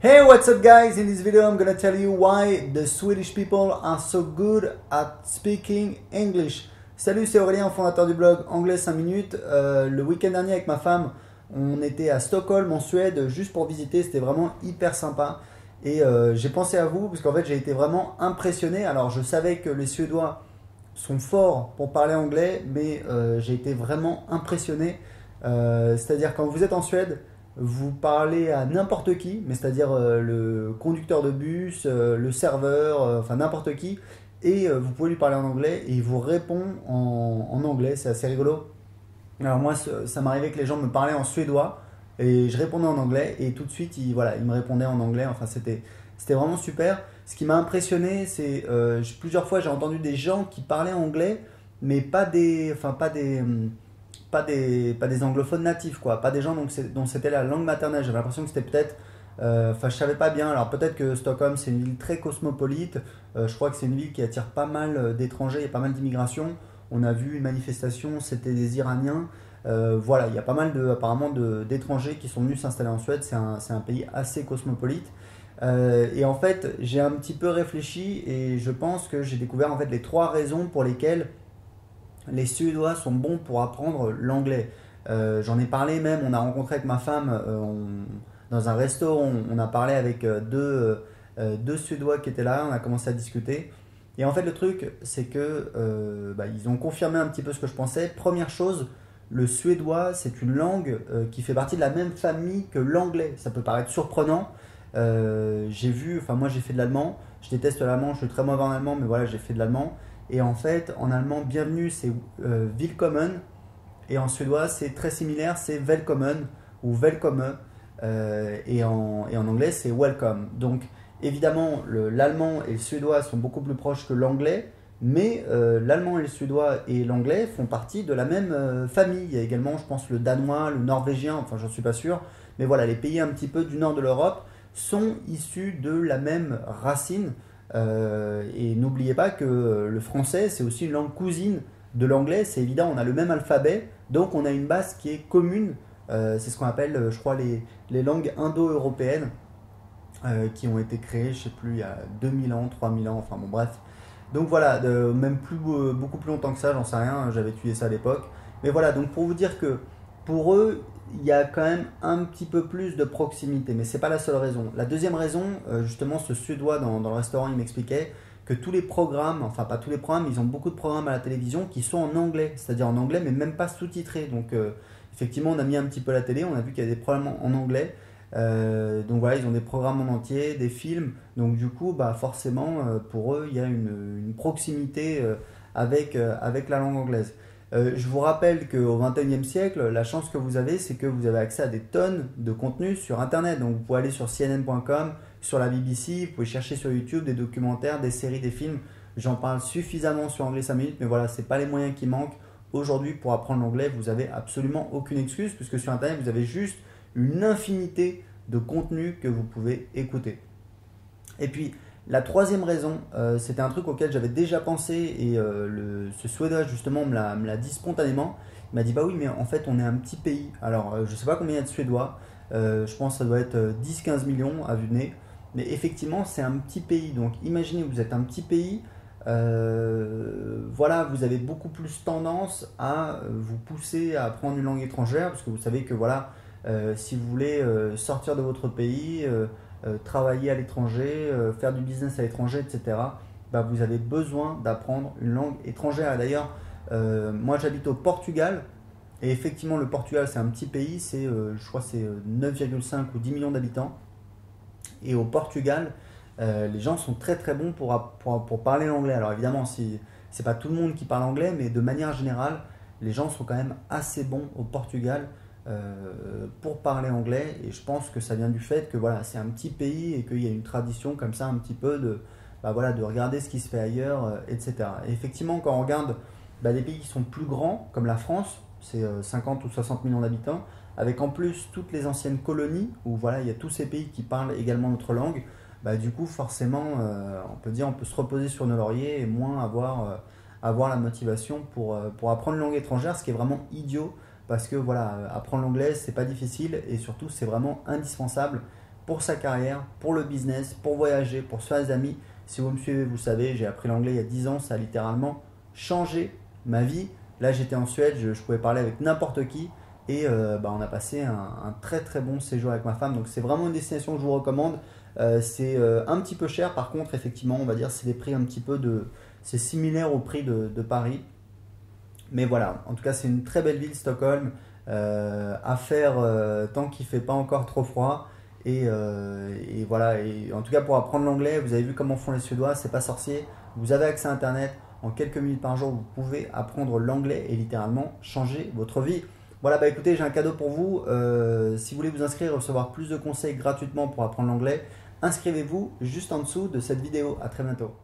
Hey, what's up guys? In this video I'm gonna tell you why the Swedish people are so good at speaking English. Salut, c'est Aurélien, fondateur du blog Anglais 5 minutes. Le week-end dernier avec ma femme, on était à Stockholm en Suède juste pour visiter, c'était vraiment hyper sympa. Et j'ai pensé à vous parce qu'en fait j'ai été vraiment impressionné. Alors je savais que les Suédois sont forts pour parler anglais, mais j'ai été vraiment impressionné. C'est-à-dire quand vous êtes en Suède, vous parlez à n'importe qui, mais c'est-à-dire le conducteur de bus, le serveur, enfin n'importe qui, et vous pouvez lui parler en anglais et il vous répond en anglais, c'est assez rigolo. Alors moi, ça m'arrivait que les gens me parlaient en suédois et je répondais en anglais et tout de suite, ils me répondaient en anglais, enfin c'était vraiment super. Ce qui m'a impressionné, c'est plusieurs fois j'ai entendu des gens qui parlaient anglais, mais pas des anglophones natifs, quoi. Pas des gens dont c'était la langue maternelle. J'avais l'impression que c'était peut-être. Enfin, je savais pas bien. Alors, peut-être que Stockholm, c'est une ville très cosmopolite. Je crois que c'est une ville qui attire pas mal d'étrangers et pas mal d'immigration. On a vu une manifestation, c'était des Iraniens. Voilà, il y a pas mal apparemment d'étrangers qui sont venus s'installer en Suède. C'est un pays assez cosmopolite. Et en fait, j'ai un petit peu réfléchi et je pense que j'ai découvert en fait les trois raisons pour lesquelles les Suédois sont bons pour apprendre l'anglais. J'en ai parlé même, on a rencontré avec ma femme dans un resto, on a parlé avec deux Suédois qui étaient là, on a commencé à discuter. Et en fait le truc c'est que ils ont confirmé un petit peu ce que je pensais. Première chose, le suédois c'est une langue qui fait partie de la même famille que l'anglais. Ça peut paraître surprenant. Moi j'ai fait de l'allemand, je déteste l'allemand, je suis très mauvais en allemand, mais voilà j'ai fait de l'allemand. Et en fait, en allemand, bienvenue, c'est willkommen. Et en suédois, c'est très similaire, c'est velkommen ou velkomme. Et en anglais, c'est welcome. Donc, évidemment, l'allemand et le suédois sont beaucoup plus proches que l'anglais. Mais l'allemand et le suédois et l'anglais font partie de la même famille. Il y a également, je pense, le danois, le norvégien, enfin, j'en suis pas sûr. Mais voilà, les pays un petit peu du nord de l'Europe sont issus de la même racine. Et n'oubliez pas que le français, c'est aussi une langue cousine de l'anglais. C'est évident, on a le même alphabet, donc on a une base qui est commune. C'est ce qu'on appelle, je crois, les langues indo-européennes qui ont été créées, je sais plus, il y a 2000 ans, 3000 ans, enfin bon, bref. Donc voilà, même beaucoup plus longtemps que ça, j'en sais rien, j'avais étudié ça à l'époque. Mais voilà, donc pour vous dire que pour eux, il y a quand même un petit peu plus de proximité, mais c'est pas la seule raison. La deuxième raison, justement, ce Suédois dans le restaurant, il m'expliquait que tous les programmes, enfin pas tous les programmes, ils ont beaucoup de programmes à la télévision qui sont en anglais, c'est-à-dire en anglais, mais même pas sous-titrés. Donc effectivement, on a mis un petit peu la télé, on a vu qu'il y a des programmes en anglais. Donc voilà, ils ont des programmes en entier, des films. Donc du coup, forcément, pour eux, il y a une proximité avec la langue anglaise. Je vous rappelle qu'au XXIe siècle, la chance que vous avez, c'est que vous avez accès à des tonnes de contenus sur Internet. Donc vous pouvez aller sur CNN.com, sur la BBC, vous pouvez chercher sur YouTube des documentaires, des séries, des films. J'en parle suffisamment sur Anglais 5 minutes, mais voilà, ce n'est pas les moyens qui manquent. Aujourd'hui, pour apprendre l'anglais, vous n'avez absolument aucune excuse, puisque sur Internet, vous avez juste une infinité de contenus que vous pouvez écouter. Et puis, la troisième raison, c'était un truc auquel j'avais déjà pensé et ce Suédois justement me l'a dit spontanément. Il m'a dit bah oui mais en fait on est un petit pays. Alors je sais pas combien il y a de Suédois, je pense que ça doit être 10-15 millions à vue de nez. Mais effectivement c'est un petit pays. Donc imaginez vous êtes un petit pays, voilà vous avez beaucoup plus tendance à vous pousser à apprendre une langue étrangère parce que vous savez que voilà si vous voulez sortir de votre pays travailler à l'étranger, faire du business à l'étranger, etc., vous avez besoin d'apprendre une langue étrangère. Et d'ailleurs, moi j'habite au Portugal, et effectivement le Portugal c'est un petit pays, je crois que c'est 9,5 ou 10 millions d'habitants. Et au Portugal, les gens sont très très bons pour parler l'anglais. Alors évidemment, c'est pas tout le monde qui parle anglais, mais de manière générale, les gens sont quand même assez bons au Portugal pour parler anglais. Et je pense que ça vient du fait que voilà, c'est un petit pays et qu'il y a une tradition comme ça un petit peu de regarder ce qui se fait ailleurs, etc. Et effectivement, quand on regarde des pays qui sont plus grands, comme la France, c'est 50 ou 60 millions d'habitants, avec en plus toutes les anciennes colonies, où voilà, il y a tous ces pays qui parlent également notre langue, du coup forcément on peut se reposer sur nos lauriers et moins avoir la motivation pour apprendre une langue étrangère, ce qui est vraiment idiot, parce que voilà, apprendre l'anglais c'est pas difficile et surtout c'est vraiment indispensable pour sa carrière, pour le business, pour voyager, pour se faire des amis. Si vous me suivez, vous savez, j'ai appris l'anglais il y a 10 ans, ça a littéralement changé ma vie. Là, j'étais en Suède, je pouvais parler avec n'importe qui et on a passé un très très bon séjour avec ma femme. Donc c'est vraiment une destination que je vous recommande. C'est un petit peu cher, par contre, effectivement, on va dire c'est des prix un petit peu de... C'est similaire au prix de Paris. Mais voilà, en tout cas, c'est une très belle ville, Stockholm, à faire tant qu'il ne fait pas encore trop froid. Et voilà, et en tout cas, pour apprendre l'anglais, vous avez vu comment font les Suédois, c'est pas sorcier. Vous avez accès à Internet, en quelques minutes par jour, vous pouvez apprendre l'anglais et littéralement changer votre vie. Voilà, bah écoutez, j'ai un cadeau pour vous. Si vous voulez vous inscrire et recevoir plus de conseils gratuitement pour apprendre l'anglais, inscrivez-vous juste en dessous de cette vidéo. À très bientôt.